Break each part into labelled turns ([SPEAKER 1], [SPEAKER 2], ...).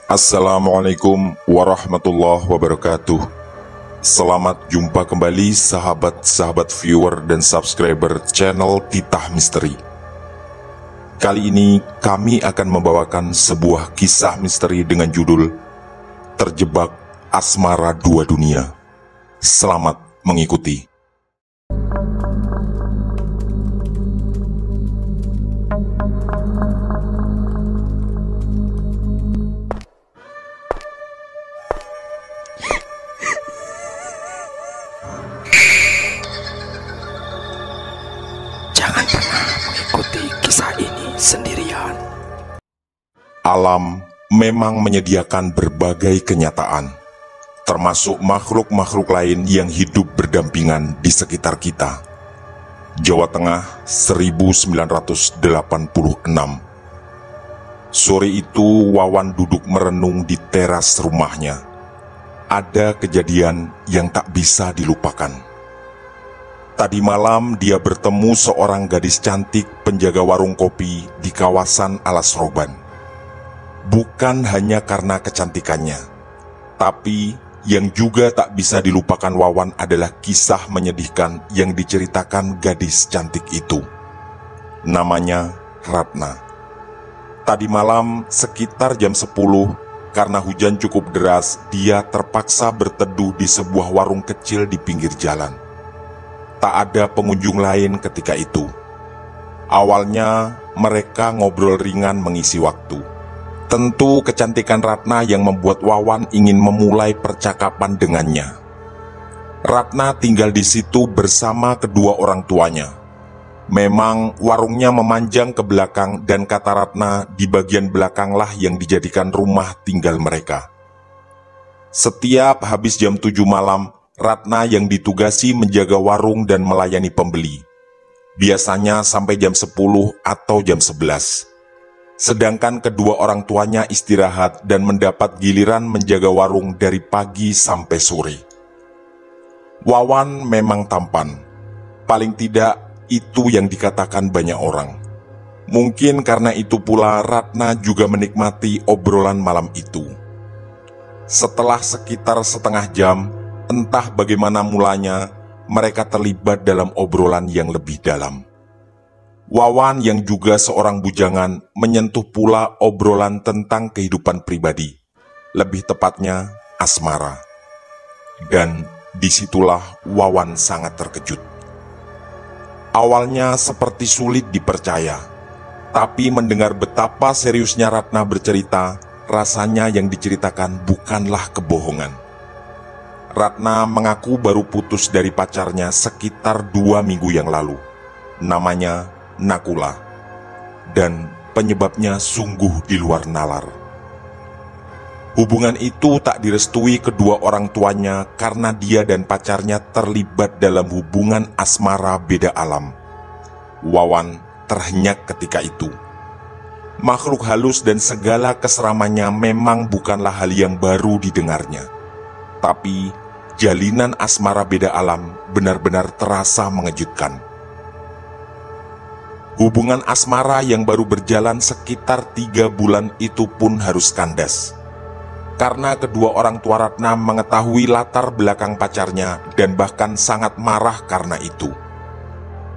[SPEAKER 1] Assalamualaikum warahmatullahi wabarakatuh. Selamat jumpa kembali sahabat-sahabat viewer dan subscriber channel Titah Misteri. Kali ini kami akan membawakan sebuah kisah misteri dengan judul Terjebak Asmara Dua Dunia. Selamat mengikuti.
[SPEAKER 2] Jangan pernah mengikuti kisah ini sendirian.
[SPEAKER 1] Alam memang menyediakan berbagai kenyataan, termasuk makhluk-makhluk lain yang hidup berdampingan di sekitar kita. Jawa Tengah 1986. Sore itu Wawan duduk merenung di teras rumahnya. Ada kejadian yang tak bisa dilupakan. Tadi malam dia bertemu seorang gadis cantik penjaga warung kopi di kawasan Alas Roban. Bukan hanya karena kecantikannya, tapi yang juga tak bisa dilupakan Wawan adalah kisah menyedihkan yang diceritakan gadis cantik itu. Namanya Ratna. Tadi malam sekitar jam 10, karena hujan cukup deras, dia terpaksa berteduh di sebuah warung kecil di pinggir jalan. Tak ada pengunjung lain ketika itu. Awalnya mereka ngobrol ringan mengisi waktu. Tentu kecantikan Ratna yang membuat Wawan ingin memulai percakapan dengannya. Ratna tinggal di situ bersama kedua orang tuanya. Memang warungnya memanjang ke belakang dan kata Ratna di bagian belakanglah yang dijadikan rumah tinggal mereka. Setiap habis jam 7 malam, Ratna yang ditugasi menjaga warung dan melayani pembeli. Biasanya sampai jam 10 atau jam 11. Sedangkan kedua orang tuanya istirahat dan mendapat giliran menjaga warung dari pagi sampai sore. Wawan memang tampan. Paling tidak itu yang dikatakan banyak orang. Mungkin karena itu pula Ratna juga menikmati obrolan malam itu. Setelah sekitar setengah jam, entah bagaimana mulanya, mereka terlibat dalam obrolan yang lebih dalam. Wawan yang juga seorang bujangan menyentuh pula obrolan tentang kehidupan pribadi, lebih tepatnya asmara. Dan disitulah Wawan sangat terkejut. Awalnya seperti sulit dipercaya, tapi mendengar betapa seriusnya Ratna bercerita, rasanya yang diceritakan bukanlah kebohongan. Ratna mengaku baru putus dari pacarnya sekitar 2 minggu yang lalu. Namanya Nakula. Dan penyebabnya sungguh di luar nalar. Hubungan itu tak direstui kedua orang tuanya karena dia dan pacarnya terlibat dalam hubungan asmara beda alam. Wawan terhenyak ketika itu. Makhluk halus dan segala keseramannya memang bukanlah hal yang baru didengarnya. Tapi jalinan asmara beda alam benar-benar terasa mengejutkan. Hubungan asmara yang baru berjalan sekitar 3 bulan itu pun harus kandas. Karena kedua orang tua Ratna mengetahui latar belakang pacarnya dan bahkan sangat marah karena itu.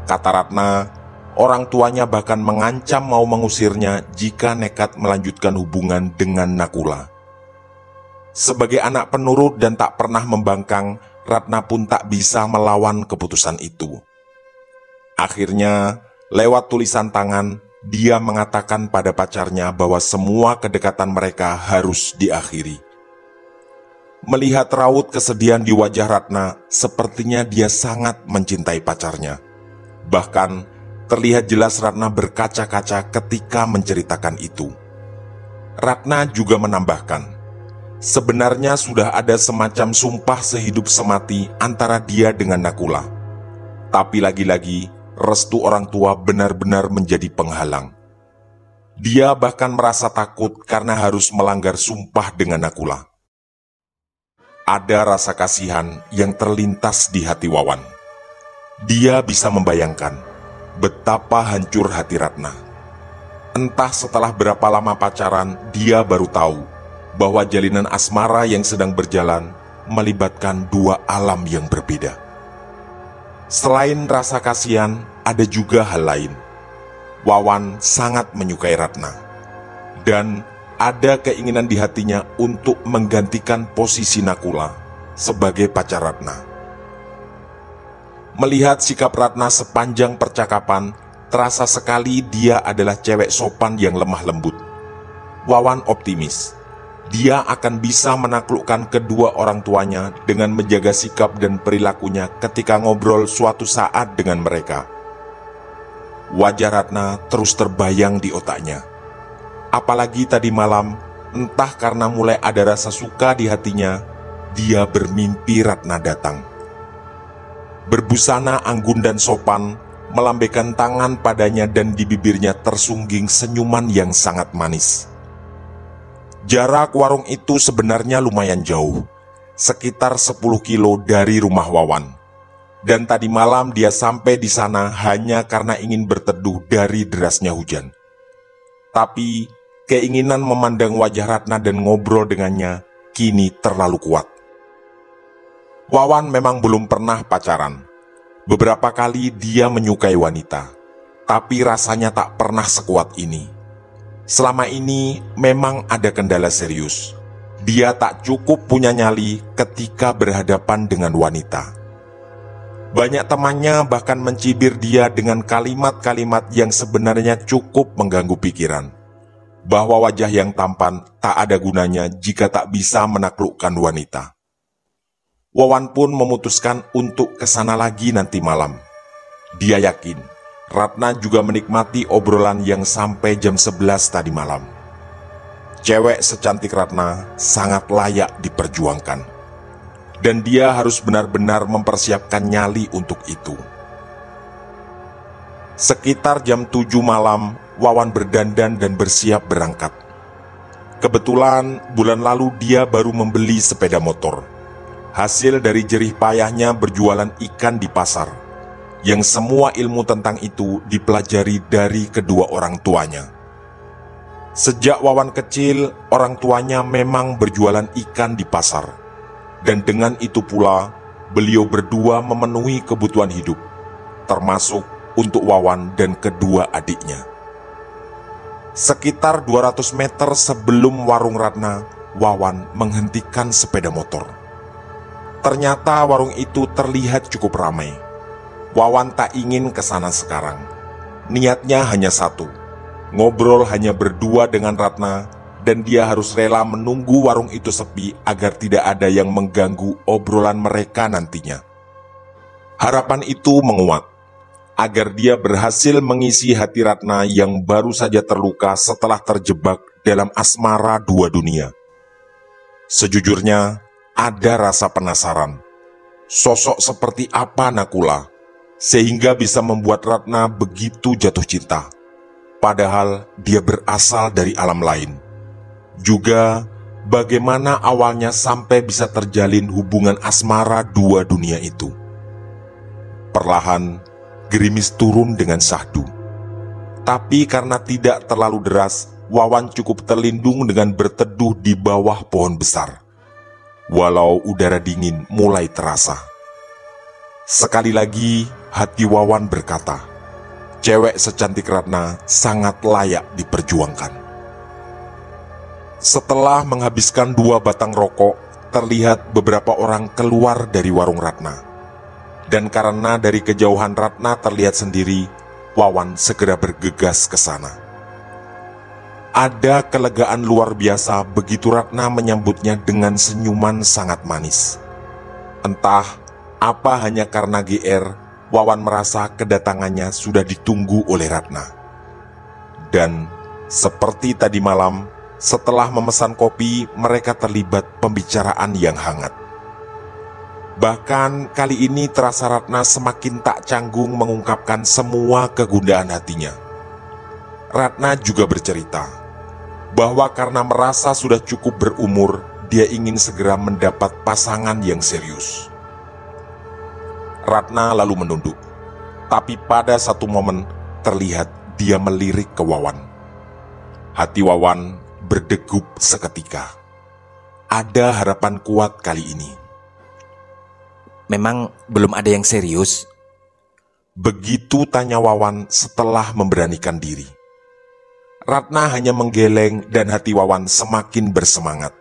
[SPEAKER 1] Kata Ratna, orang tuanya bahkan mengancam mau mengusirnya jika nekat melanjutkan hubungan dengan Nakula. Sebagai anak penurut dan tak pernah membangkang, Ratna pun tak bisa melawan keputusan itu. Akhirnya, lewat tulisan tangan, dia mengatakan pada pacarnya bahwa semua kedekatan mereka harus diakhiri. Melihat raut kesedihan di wajah Ratna, sepertinya dia sangat mencintai pacarnya. Bahkan, terlihat jelas Ratna berkaca-kaca ketika menceritakan itu. Ratna juga menambahkan, sebenarnya sudah ada semacam sumpah sehidup semati antara dia dengan Nakula. Tapi lagi-lagi, restu orang tua benar-benar menjadi penghalang. Dia bahkan merasa takut karena harus melanggar sumpah dengan Nakula. Ada rasa kasihan yang terlintas di hati Wawan. Dia bisa membayangkan betapa hancur hati Ratna. Entah setelah berapa lama pacaran, dia baru tahu bahwa jalinan asmara yang sedang berjalan melibatkan dua alam yang berbeda. Selain rasa kasihan, ada juga hal lain. Wawan sangat menyukai Ratna, dan ada keinginan di hatinya untuk menggantikan posisi Nakula sebagai pacar Ratna. Melihat sikap Ratna sepanjang percakapan, terasa sekali dia adalah cewek sopan yang lemah lembut. Wawan optimis, dia akan bisa menaklukkan kedua orang tuanya dengan menjaga sikap dan perilakunya ketika ngobrol suatu saat dengan mereka. Wajah Ratna terus terbayang di otaknya. Apalagi tadi malam, entah karena mulai ada rasa suka di hatinya, dia bermimpi Ratna datang. Berbusana anggun dan sopan, melambaikan tangan padanya dan di bibirnya tersungging senyuman yang sangat manis. Jarak warung itu sebenarnya lumayan jauh, sekitar 10 kilo dari rumah Wawan. Dan tadi malam dia sampai di sana hanya karena ingin berteduh dari derasnya hujan. Tapi keinginan memandang wajah Ratna dan ngobrol dengannya kini terlalu kuat. Wawan memang belum pernah pacaran. Beberapa kali dia menyukai wanita, tapi rasanya tak pernah sekuat ini. Selama ini memang ada kendala serius. Dia tak cukup punya nyali ketika berhadapan dengan wanita. Banyak temannya bahkan mencibir dia dengan kalimat-kalimat yang sebenarnya cukup mengganggu pikiran, bahwa wajah yang tampan tak ada gunanya jika tak bisa menaklukkan wanita. Wawan pun memutuskan untuk kesana lagi nanti malam. Dia yakin Ratna juga menikmati obrolan yang sampai jam 11 tadi malam. Cewek secantik Ratna sangat layak diperjuangkan, dan dia harus benar-benar mempersiapkan nyali untuk itu. Sekitar jam 7 malam, Wawan berdandan dan bersiap berangkat. Kebetulan bulan lalu dia baru membeli sepeda motor, hasil dari jerih payahnya berjualan ikan di pasar, yang semua ilmu tentang itu dipelajari dari kedua orang tuanya. Sejak Wawan kecil, orang tuanya memang berjualan ikan di pasar. Dan dengan itu pula, beliau berdua memenuhi kebutuhan hidup, termasuk untuk Wawan dan kedua adiknya. Sekitar 200 meter sebelum warung Ratna, Wawan menghentikan sepeda motor. Ternyata warung itu terlihat cukup ramai. Wawan tak ingin ke sana sekarang. Niatnya hanya satu, ngobrol hanya berdua dengan Ratna, dan dia harus rela menunggu warung itu sepi agar tidak ada yang mengganggu obrolan mereka nantinya. Harapan itu menguat, agar dia berhasil mengisi hati Ratna yang baru saja terluka setelah terjebak dalam asmara dua dunia. Sejujurnya, ada rasa penasaran. Sosok seperti apa Nakula, sehingga bisa membuat Ratna begitu jatuh cinta, padahal dia berasal dari alam lain. Juga bagaimana awalnya sampai bisa terjalin hubungan asmara dua dunia itu. Perlahan, gerimis turun dengan syahdu. Tapi karena tidak terlalu deras, Wawan cukup terlindung dengan berteduh di bawah pohon besar. Walau udara dingin mulai terasa. Sekali lagi, hati Wawan berkata, cewek secantik Ratna sangat layak diperjuangkan. Setelah menghabiskan 2 batang rokok, terlihat beberapa orang keluar dari warung Ratna. Dan karena dari kejauhan Ratna terlihat sendiri, Wawan segera bergegas ke sana. Ada kelegaan luar biasa begitu Ratna menyambutnya dengan senyuman sangat manis. Entah apa hanya karena GR, Wawan merasa kedatangannya sudah ditunggu oleh Ratna. Dan seperti tadi malam, setelah memesan kopi, mereka terlibat pembicaraan yang hangat. Bahkan kali ini terasa Ratna semakin tak canggung mengungkapkan semua kegundahan hatinya. Ratna juga bercerita bahwa karena merasa sudah cukup berumur, dia ingin segera mendapat pasangan yang serius. Ratna lalu menunduk, tapi pada satu momen terlihat dia melirik ke Wawan. Hati Wawan berdegup seketika. ada harapan kuat kali ini.
[SPEAKER 2] Memang belum ada yang serius?
[SPEAKER 1] Begitu tanya Wawan setelah memberanikan diri. Ratna hanya menggeleng dan hati Wawan semakin bersemangat.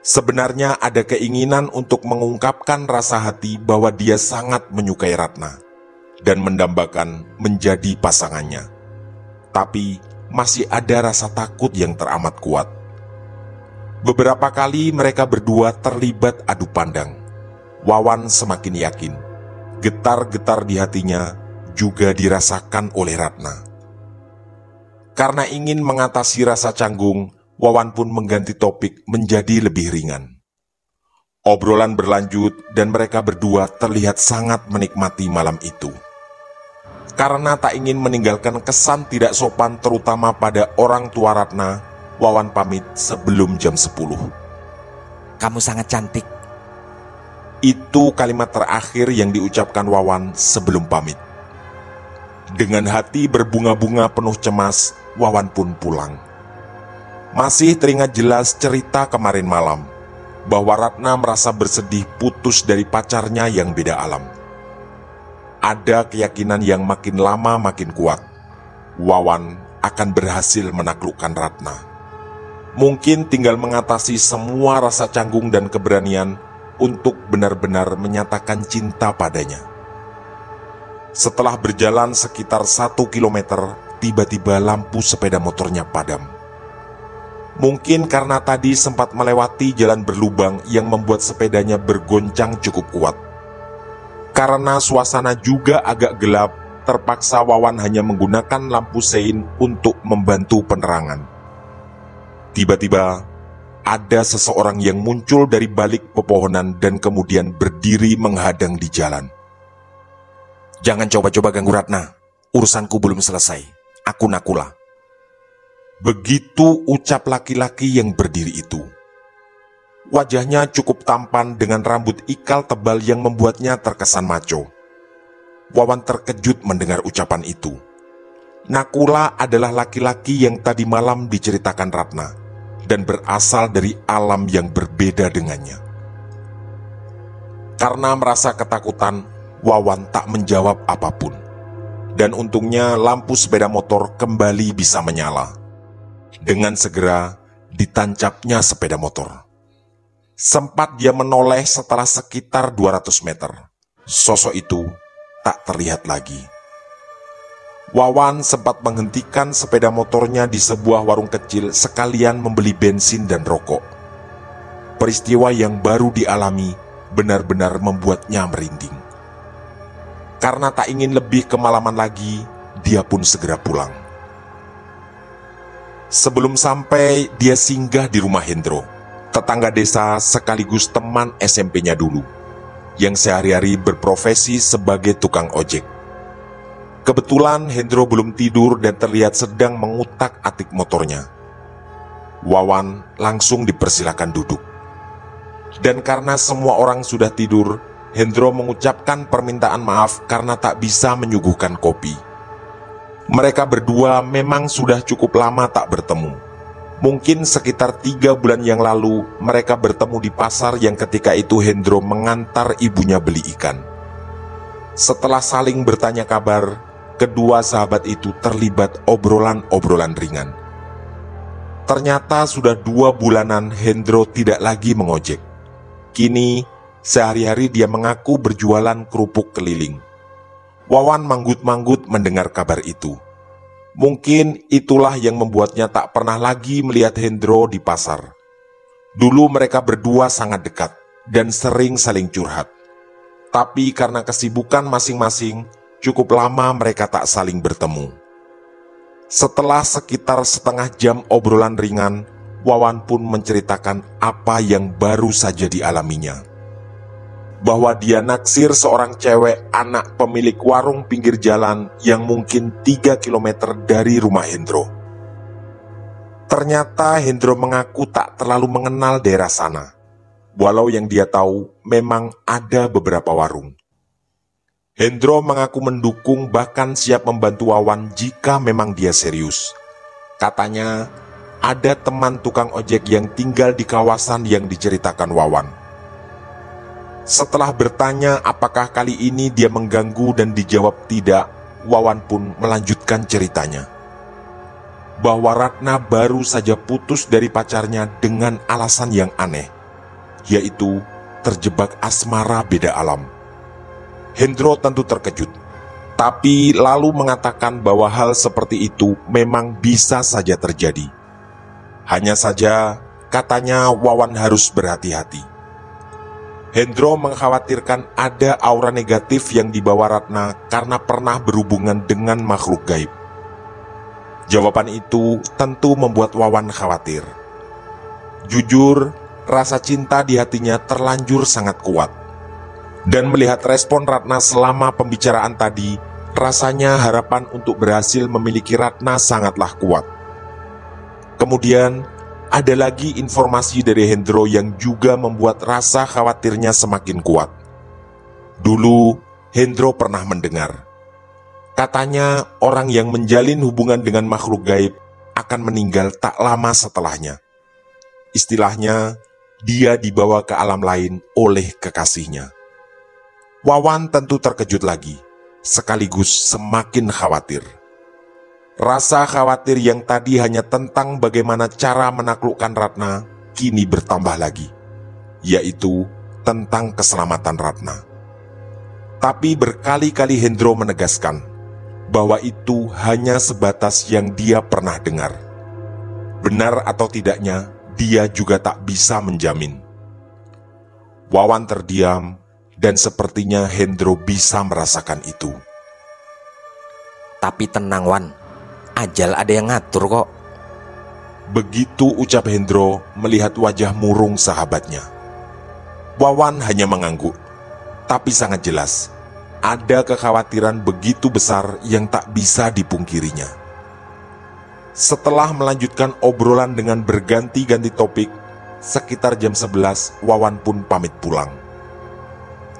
[SPEAKER 1] Sebenarnya ada keinginan untuk mengungkapkan rasa hati bahwa dia sangat menyukai Ratna dan mendambakan menjadi pasangannya. Tapi masih ada rasa takut yang teramat kuat. Beberapa kali mereka berdua terlibat adu pandang. Wawan semakin yakin, getar-getar di hatinya juga dirasakan oleh Ratna. Karena ingin mengatasi rasa canggung, Wawan pun mengganti topik menjadi lebih ringan. Obrolan berlanjut dan mereka berdua terlihat sangat menikmati malam itu. Karena tak ingin meninggalkan kesan tidak sopan terutama pada orang tua Ratna, Wawan pamit sebelum jam 10.
[SPEAKER 2] Kamu sangat cantik.
[SPEAKER 1] Itu kalimat terakhir yang diucapkan Wawan sebelum pamit. Dengan hati berbunga-bunga penuh cemas, Wawan pun pulang. Masih teringat jelas cerita kemarin malam, bahwa Ratna merasa bersedih putus dari pacarnya yang beda alam. Ada keyakinan yang makin lama makin kuat. Wawan akan berhasil menaklukkan Ratna. Mungkin tinggal mengatasi semua rasa canggung dan keberanian untuk benar-benar menyatakan cinta padanya. Setelah berjalan sekitar 1 kilometer, tiba-tiba lampu sepeda motornya padam. Mungkin karena tadi sempat melewati jalan berlubang yang membuat sepedanya bergoncang cukup kuat. Karena suasana juga agak gelap, terpaksa Wawan hanya menggunakan lampu sein untuk membantu penerangan. Tiba-tiba, ada seseorang yang muncul dari balik pepohonan dan kemudian berdiri menghadang di jalan.
[SPEAKER 2] Jangan coba-coba ganggu Ratna. Urusanku belum selesai. Aku Nakula.
[SPEAKER 1] Begitu ucap laki-laki yang berdiri itu. Wajahnya cukup tampan dengan rambut ikal tebal yang membuatnya terkesan maco. Wawan terkejut mendengar ucapan itu. Nakula adalah laki-laki yang tadi malam diceritakan Ratna dan berasal dari alam yang berbeda dengannya. Karena merasa ketakutan, Wawan tak menjawab apapun. Dan untungnya lampu sepeda motor kembali bisa menyala. Dengan segera ditancapnya sepeda motor. Sempat dia menoleh setelah sekitar 200 meter. Sosok itu tak terlihat lagi. Wawan sempat menghentikan sepeda motornya di sebuah warung kecil sekalian membeli bensin dan rokok. Peristiwa yang baru dialami benar-benar membuatnya merinding. Karena tak ingin lebih kemalaman lagi, dia pun segera pulang. Sebelum sampai, dia singgah di rumah Hendro, tetangga desa sekaligus teman SMP-nya dulu, yang sehari-hari berprofesi sebagai tukang ojek. Kebetulan Hendro belum tidur dan terlihat sedang mengutak-atik motornya. Wawan langsung dipersilakan duduk. Dan karena semua orang sudah tidur, Hendro mengucapkan permintaan maaf karena tak bisa menyuguhkan kopi. Mereka berdua memang sudah cukup lama tak bertemu. Mungkin sekitar 3 bulan yang lalu mereka bertemu di pasar yang ketika itu Hendro mengantar ibunya beli ikan. Setelah saling bertanya kabar, kedua sahabat itu terlibat obrolan-obrolan ringan. Ternyata sudah 2 bulanan Hendro tidak lagi mengojek. Kini sehari-hari dia mengaku berjualan kerupuk keliling. Wawan manggut-manggut mendengar kabar itu. Mungkin itulah yang membuatnya tak pernah lagi melihat Hendro di pasar. Dulu mereka berdua sangat dekat dan sering saling curhat. Tapi karena kesibukan masing-masing, cukup lama mereka tak saling bertemu. Setelah sekitar setengah jam obrolan ringan, Wawan pun menceritakan apa yang baru saja dialaminya. Bahwa dia naksir seorang cewek anak pemilik warung pinggir jalan yang mungkin 3 km dari rumah Hendro. Ternyata Hendro mengaku tak terlalu mengenal daerah sana, walau yang dia tahu memang ada beberapa warung. Hendro mengaku mendukung bahkan siap membantu Wawan jika memang dia serius. Katanya, ada teman tukang ojek yang tinggal di kawasan yang diceritakan Wawan. Setelah bertanya apakah kali ini dia mengganggu dan dijawab tidak, Wawan pun melanjutkan ceritanya. Bahwa Ratna baru saja putus dari pacarnya dengan alasan yang aneh, yaitu terjebak asmara beda alam. Hendro tentu terkejut, tapi lalu mengatakan bahwa hal seperti itu memang bisa saja terjadi. Hanya saja, katanya Wawan harus berhati-hati. Hendro mengkhawatirkan ada aura negatif yang dibawa Ratna karena pernah berhubungan dengan makhluk gaib. Jawaban itu tentu membuat Wawan khawatir. Jujur, rasa cinta di hatinya terlanjur sangat kuat. Dan melihat respon Ratna selama pembicaraan tadi, rasanya harapan untuk berhasil memiliki Ratna sangatlah kuat. Kemudian, ada lagi informasi dari Hendro yang juga membuat rasa khawatirnya semakin kuat. Dulu, Hendro pernah mendengar. Katanya, orang yang menjalin hubungan dengan makhluk gaib akan meninggal tak lama setelahnya. Istilahnya, dia dibawa ke alam lain oleh kekasihnya. Wawan tentu terkejut lagi, sekaligus semakin khawatir. Rasa khawatir yang tadi hanya tentang bagaimana cara menaklukkan Ratna, kini bertambah lagi, yaitu tentang keselamatan Ratna. Tapi berkali-kali Hendro menegaskan bahwa itu hanya sebatas yang dia pernah dengar. Benar atau tidaknya, dia juga tak bisa menjamin. Wawan terdiam, dan sepertinya Hendro bisa merasakan itu.
[SPEAKER 2] Tapi tenang Wan, ajal ada yang ngatur kok.
[SPEAKER 1] Begitu ucap Hendro melihat wajah murung sahabatnya. Wawan hanya mengangguk, tapi sangat jelas ada kekhawatiran begitu besar yang tak bisa dipungkirinya. Setelah melanjutkan obrolan dengan berganti-ganti topik, sekitar jam 11 Wawan pun pamit pulang.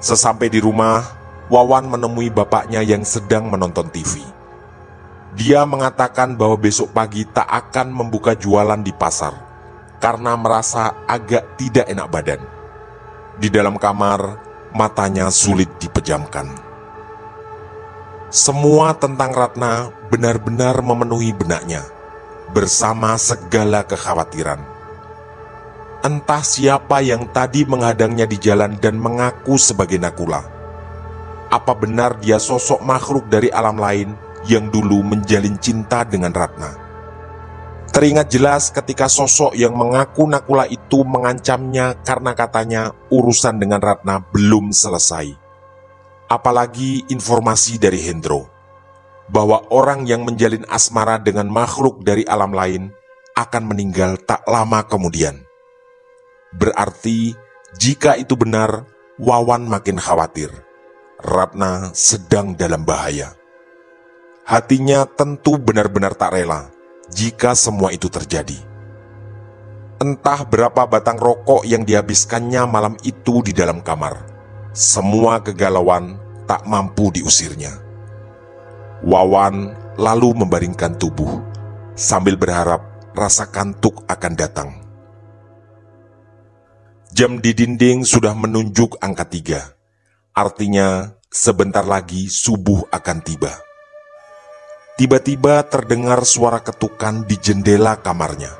[SPEAKER 1] Sesampai di rumah, Wawan menemui bapaknya yang sedang menonton TV. Dia mengatakan bahwa besok pagi tak akan membuka jualan di pasar karena merasa agak tidak enak badan. Di dalam kamar, matanya sulit dipejamkan. Semua tentang Ratna benar-benar memenuhi benaknya, bersama segala kekhawatiran. Entah siapa yang tadi menghadangnya di jalan dan mengaku sebagai Nakula. Apa benar dia sosok makhluk dari alam lain yang dulu menjalin cinta dengan Ratna? Teringat jelas ketika sosok yang mengaku Nakula itu mengancamnya karena katanya urusan dengan Ratna belum selesai. Apalagi informasi dari Hendro bahwa orang yang menjalin asmara dengan makhluk dari alam lain akan meninggal tak lama kemudian. Berarti jika itu benar, Wawan makin khawatir. Ratna sedang dalam bahaya. Hatinya tentu benar-benar tak rela jika semua itu terjadi. Entah berapa batang rokok yang dihabiskannya malam itu di dalam kamar. Semua kegalauan tak mampu diusirnya. Wawan lalu membaringkan tubuh sambil berharap rasa kantuk akan datang. Jam di dinding sudah menunjuk angka 3. Artinya sebentar lagi subuh akan tiba. Tiba-tiba terdengar suara ketukan di jendela kamarnya.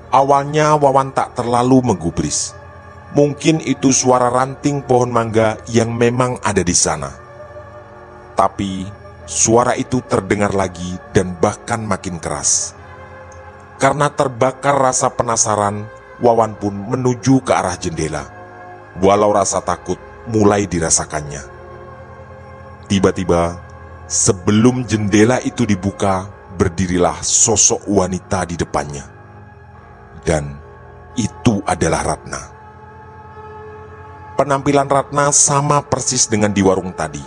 [SPEAKER 1] Awalnya Wawan tak terlalu menggubris. Mungkin itu suara ranting pohon mangga yang memang ada di sana. Tapi suara itu terdengar lagi dan bahkan makin keras. Karena terbakar rasa penasaran, Wawan pun menuju ke arah jendela. Walau rasa takut mulai dirasakannya. Tiba-tiba, sebelum jendela itu dibuka, berdirilah sosok wanita di depannya. Dan itu adalah Ratna. Penampilan Ratna sama persis dengan di warung tadi.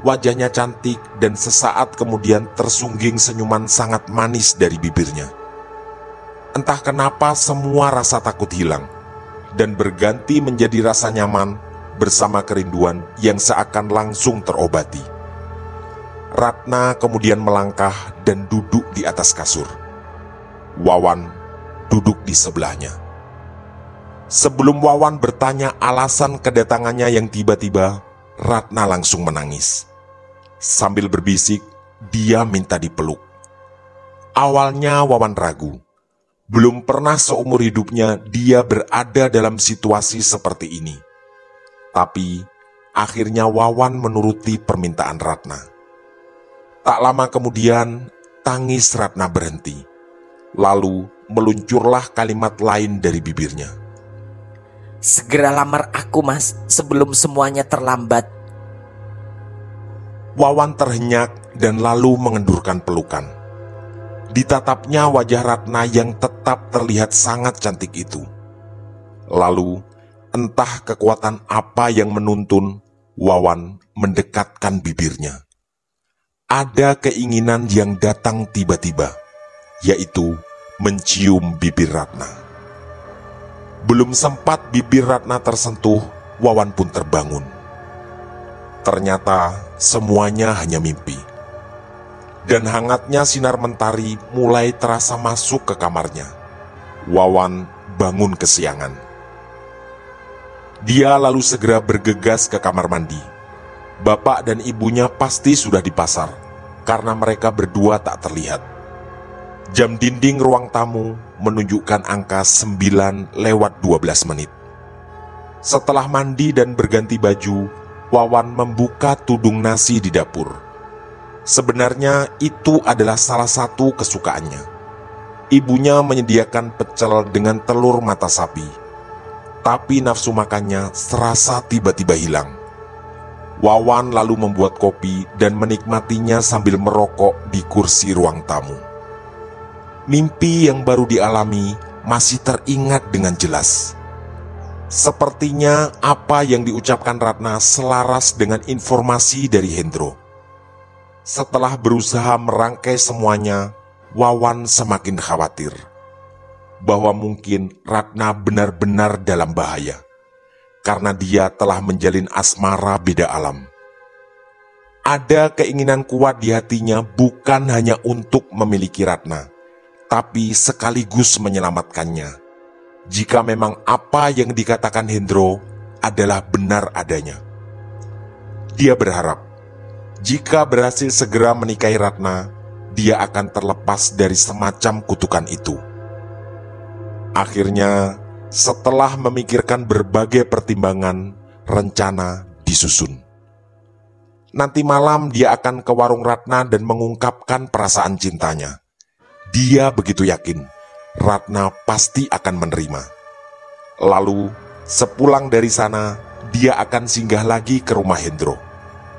[SPEAKER 1] Wajahnya cantik dan sesaat kemudian tersungging senyuman sangat manis dari bibirnya. Entah kenapa semua rasa takut hilang dan berganti menjadi rasa nyaman bersama kerinduan yang seakan langsung terobati. Ratna kemudian melangkah dan duduk di atas kasur. Wawan duduk di sebelahnya. Sebelum Wawan bertanya alasan kedatangannya yang tiba-tiba, Ratna langsung menangis. Sambil berbisik, dia minta dipeluk. Awalnya Wawan ragu. Belum pernah seumur hidupnya dia berada dalam situasi seperti ini. Tapi akhirnya Wawan menuruti permintaan Ratna. Tak lama kemudian, tangis Ratna berhenti. Lalu meluncurlah kalimat lain dari bibirnya.
[SPEAKER 3] Segera lamar aku, Mas, sebelum semuanya terlambat.
[SPEAKER 1] Wawan terhenyak dan lalu mengendurkan pelukan. Ditatapnya wajah Ratna yang tetap terlihat sangat cantik itu. Lalu, entah kekuatan apa yang menuntun, Wawan mendekatkan bibirnya. Ada keinginan yang datang tiba-tiba, yaitu mencium bibir Ratna. Belum sempat bibir Ratna tersentuh, Wawan pun terbangun. Ternyata semuanya hanya mimpi. Dan hangatnya sinar mentari mulai terasa masuk ke kamarnya. Wawan bangun kesiangan. Dia lalu segera bergegas ke kamar mandi. Bapak dan ibunya pasti sudah di pasar, karena mereka berdua tak terlihat. Jam dinding ruang tamu menunjukkan angka 9:12 menit. Setelah mandi dan berganti baju, Wawan membuka tudung nasi di dapur. Sebenarnya itu adalah salah satu kesukaannya. Ibunya menyediakan pecel dengan telur mata sapi. Tapi nafsu makannya serasa tiba-tiba hilang. Wawan lalu membuat kopi dan menikmatinya sambil merokok di kursi ruang tamu. Mimpi yang baru dialami masih teringat dengan jelas. Sepertinya apa yang diucapkan Ratna selaras dengan informasi dari Hendro. Setelah berusaha merangkai semuanya, Wawan semakin khawatir bahwa mungkin Ratna benar-benar dalam bahaya karena dia telah menjalin asmara beda alam. Ada keinginan kuat di hatinya bukan hanya untuk memiliki Ratna, tapi sekaligus menyelamatkannya. Jika memang apa yang dikatakan Hendro adalah benar adanya. Dia berharap, jika berhasil segera menikahi Ratna, dia akan terlepas dari semacam kutukan itu. Akhirnya, setelah memikirkan berbagai pertimbangan, rencana disusun. Nanti malam dia akan ke warung Ratna dan mengungkapkan perasaan cintanya. Dia begitu yakin Ratna pasti akan menerima. Lalu, sepulang dari sana, dia akan singgah lagi ke rumah Hendro.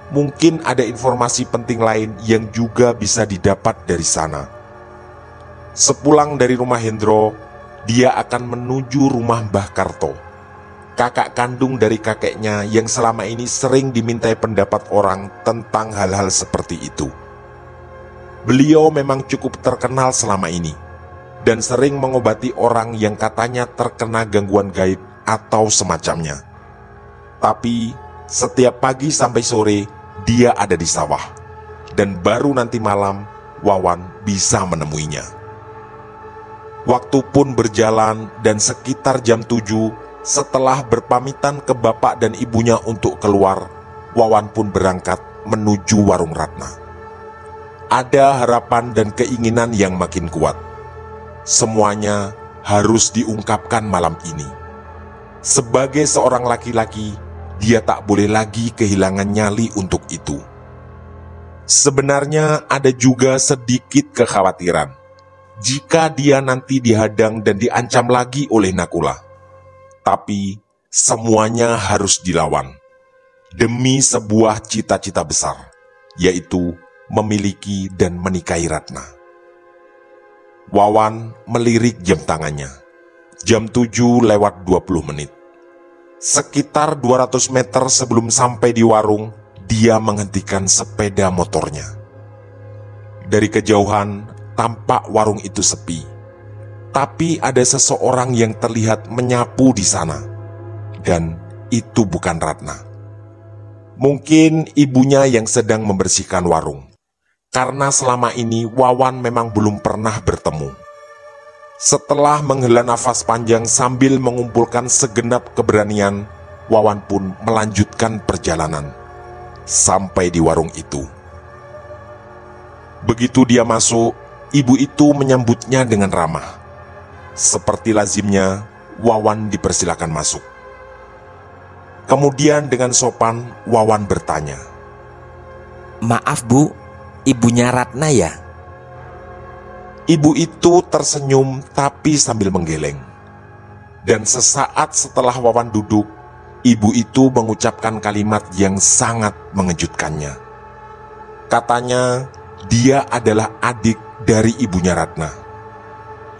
[SPEAKER 1] Mungkin ada informasi penting lain yang juga bisa didapat dari sana. Sepulang dari rumah Hendro, dia akan menuju rumah Mbah Karto, kakak kandung dari kakeknya yang selama ini sering dimintai pendapat orang tentang hal-hal seperti itu. Beliau memang cukup terkenal selama ini, dan sering mengobati orang yang katanya terkena gangguan gaib atau semacamnya. Tapi setiap pagi sampai sore dia ada di sawah, dan baru nanti malam Wawan bisa menemuinya. Waktu pun berjalan dan sekitar jam 7 setelah berpamitan ke bapak dan ibunya untuk keluar, Wawan pun berangkat menuju warung Ratna. Ada harapan dan keinginan yang makin kuat. Semuanya harus diungkapkan malam ini. Sebagai seorang laki-laki, dia tak boleh lagi kehilangan nyali untuk itu. Sebenarnya ada juga sedikit kekhawatiran jika dia nanti dihadang dan diancam lagi oleh Nakula. Tapi semuanya harus dilawan demi sebuah cita-cita besar, yaitu memiliki dan menikahi Ratna. Wawan melirik jam tangannya. Jam 7:20 menit. Sekitar 200 meter sebelum sampai di warung, dia menghentikan sepeda motornya. Dari kejauhan, tampak warung itu sepi. Tapi ada seseorang yang terlihat menyapu di sana. Dan itu bukan Ratna. Mungkin ibunya yang sedang membersihkan warung. Karena selama ini Wawan memang belum pernah bertemu. Setelah menghela nafas panjang sambil mengumpulkan segenap keberanian, Wawan pun melanjutkan perjalanan sampai di warung itu. Begitu dia masuk, ibu itu menyambutnya dengan ramah. Seperti lazimnya, Wawan dipersilakan masuk. Kemudian dengan sopan, Wawan bertanya,
[SPEAKER 3] Maaf Bu, ibunya Ratna ya?
[SPEAKER 1] Ibu itu tersenyum tapi sambil menggeleng. Dan sesaat setelah Wawan duduk, ibu itu mengucapkan kalimat yang sangat mengejutkannya. Katanya, dia adalah adik dari ibunya Ratna.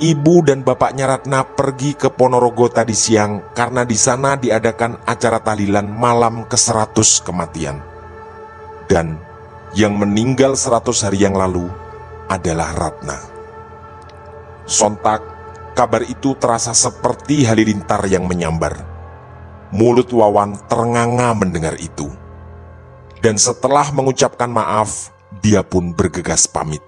[SPEAKER 1] Ibu dan bapaknya Ratna pergi ke Ponorogo tadi siang karena di sana diadakan acara tahlilan malam ke-100 kematian. Dan yang meninggal 100 hari yang lalu adalah Ratna. Sontak, kabar itu terasa seperti halilintar yang menyambar. Mulut Wawan ternganga mendengar itu. Dan setelah mengucapkan maaf, dia pun bergegas pamit.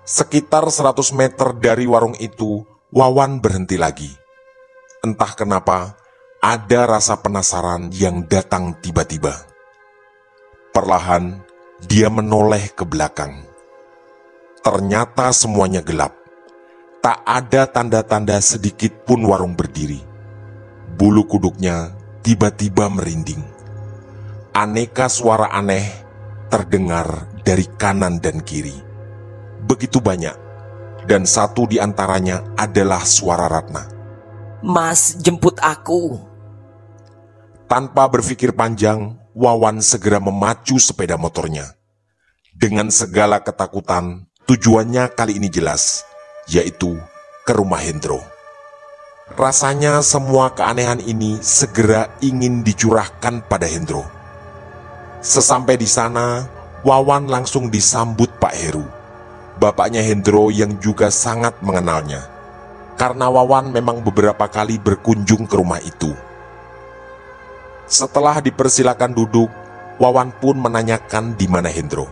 [SPEAKER 1] Sekitar 100 meter dari warung itu, Wawan berhenti lagi. Entah kenapa, ada rasa penasaran yang datang tiba-tiba. Perlahan, dia menoleh ke belakang. Ternyata semuanya gelap. Tak ada tanda-tanda sedikit pun warung berdiri. Bulu kuduknya tiba-tiba merinding. Aneka suara aneh terdengar dari kanan dan kiri. Begitu banyak, dan satu di antaranya adalah suara Ratna.
[SPEAKER 3] Mas, jemput aku.
[SPEAKER 1] Tanpa berpikir panjang, Wawan segera memacu sepeda motornya. Dengan segala ketakutan, tujuannya kali ini jelas, yaitu ke rumah Hendro. Rasanya semua keanehan ini segera ingin dicurahkan pada Hendro. Sesampai di sana, Wawan langsung disambut Pak Heru, bapaknya Hendro yang juga sangat mengenalnya, karena Wawan memang beberapa kali berkunjung ke rumah itu. Setelah dipersilakan duduk, Wawan pun menanyakan di mana Hendro,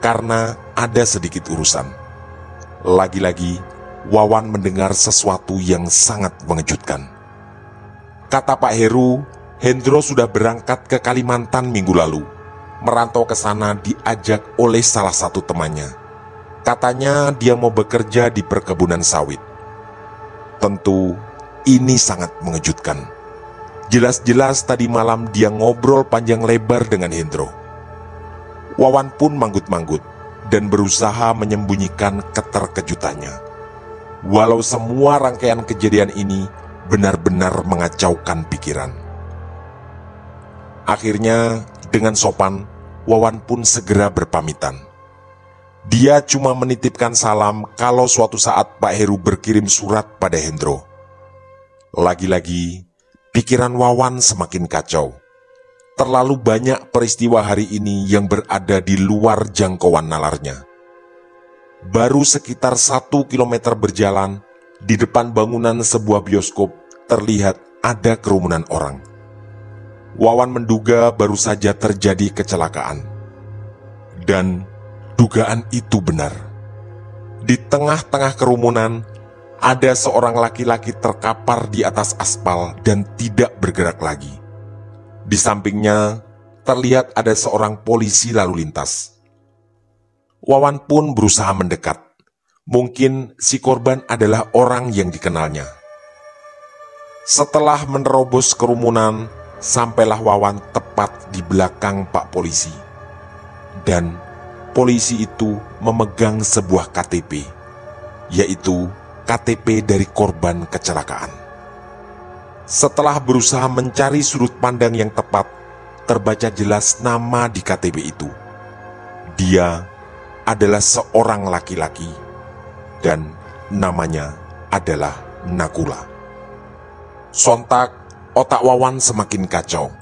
[SPEAKER 1] karena ada sedikit urusan. Lagi-lagi, Wawan mendengar sesuatu yang sangat mengejutkan. Kata Pak Heru, Hendro sudah berangkat ke Kalimantan minggu lalu. Merantau ke sana diajak oleh salah satu temannya. Katanya dia mau bekerja di perkebunan sawit. Tentu, ini sangat mengejutkan. Jelas-jelas tadi malam dia ngobrol panjang lebar dengan Hendro. Wawan pun manggut-manggut dan berusaha menyembunyikan keterkejutannya. Walau semua rangkaian kejadian ini benar-benar mengacaukan pikiran. Akhirnya, dengan sopan, Wawan pun segera berpamitan. Dia cuma menitipkan salam kalau suatu saat Pak Heru berkirim surat pada Hendro. Lagi-lagi, pikiran Wawan semakin kacau. Terlalu banyak peristiwa hari ini yang berada di luar jangkauan nalarnya. Baru sekitar 1 kilometer berjalan, di depan bangunan sebuah bioskop terlihat ada kerumunan orang. Wawan menduga baru saja terjadi kecelakaan. Dan dugaan itu benar. Di tengah-tengah kerumunan, ada seorang laki-laki terkapar di atas aspal dan tidak bergerak lagi. Di sampingnya, terlihat ada seorang polisi lalu lintas. Wawan pun berusaha mendekat. Mungkin si korban adalah orang yang dikenalnya. Setelah menerobos kerumunan, sampailah Wawan tepat di belakang Pak Polisi. Dan polisi itu memegang sebuah KTP, yaitu KTP dari korban kecelakaan. Setelah berusaha mencari sudut pandang yang tepat, terbaca jelas nama di KTP itu. Dia adalah seorang laki-laki, dan namanya adalah Nakula. Sontak, otak Wawan semakin kacau.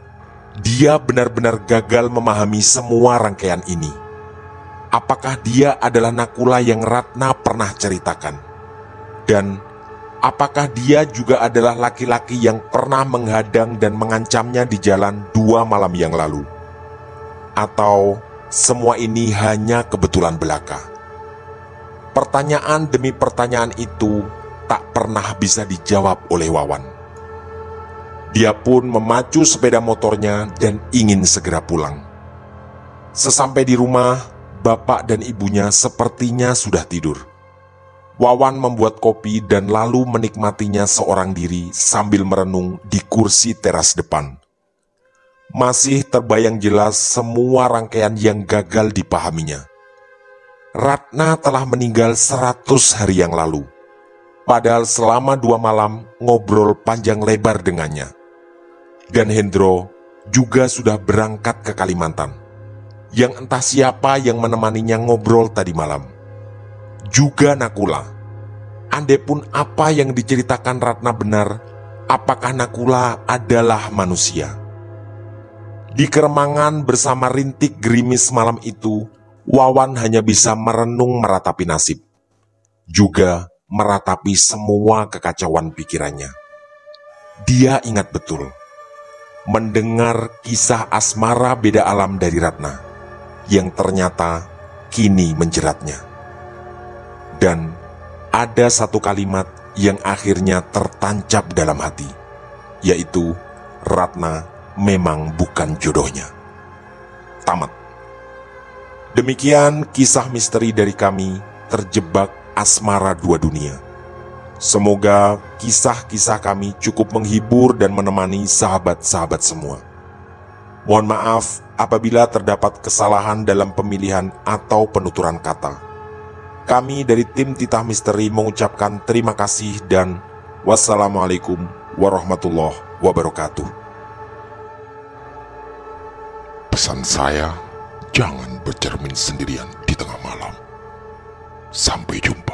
[SPEAKER 1] Dia benar-benar gagal memahami semua rangkaian ini. Apakah dia adalah Nakula yang Ratna pernah ceritakan? Dan apakah dia juga adalah laki-laki yang pernah menghadang dan mengancamnya di jalan 2 malam yang lalu? Atau semua ini hanya kebetulan belaka? Pertanyaan demi pertanyaan itu tak pernah bisa dijawab oleh Wawan. Dia pun memacu sepeda motornya dan ingin segera pulang. Sesampai di rumah, bapak dan ibunya sepertinya sudah tidur. Wawan membuat kopi dan lalu menikmatinya seorang diri sambil merenung di kursi teras depan. Masih terbayang jelas semua rangkaian yang gagal dipahaminya. Ratna telah meninggal 100 hari yang lalu. Padahal selama 2 malam ngobrol panjang lebar dengannya. Dan Hendro juga sudah berangkat ke Kalimantan. Yang entah siapa yang menemaninya ngobrol tadi malam. Juga Nakula. Andepun apa yang diceritakan Ratna benar, apakah Nakula adalah manusia? Di keremangan bersama rintik gerimis malam itu, Wawan hanya bisa merenung meratapi nasib. Juga meratapi semua kekacauan pikirannya. Dia ingat betul, mendengar kisah asmara beda alam dari Ratna, yang ternyata kini menjeratnya. Dan ada satu kalimat yang akhirnya tertancap dalam hati, yaitu Ratna memang bukan jodohnya. Tamat. Demikian kisah misteri dari kami, Terjebak Asmara Dua Dunia. Semoga kisah-kisah kami cukup menghibur dan menemani sahabat-sahabat semua. Mohon maaf apabila terdapat kesalahan dalam pemilihan atau penuturan kata. Kami dari tim Titah Misteri mengucapkan terima kasih dan wassalamualaikum warahmatullahi wabarakatuh.
[SPEAKER 4] Pesan saya, jangan bercermin sendirian di tengah malam. Sampai jumpa.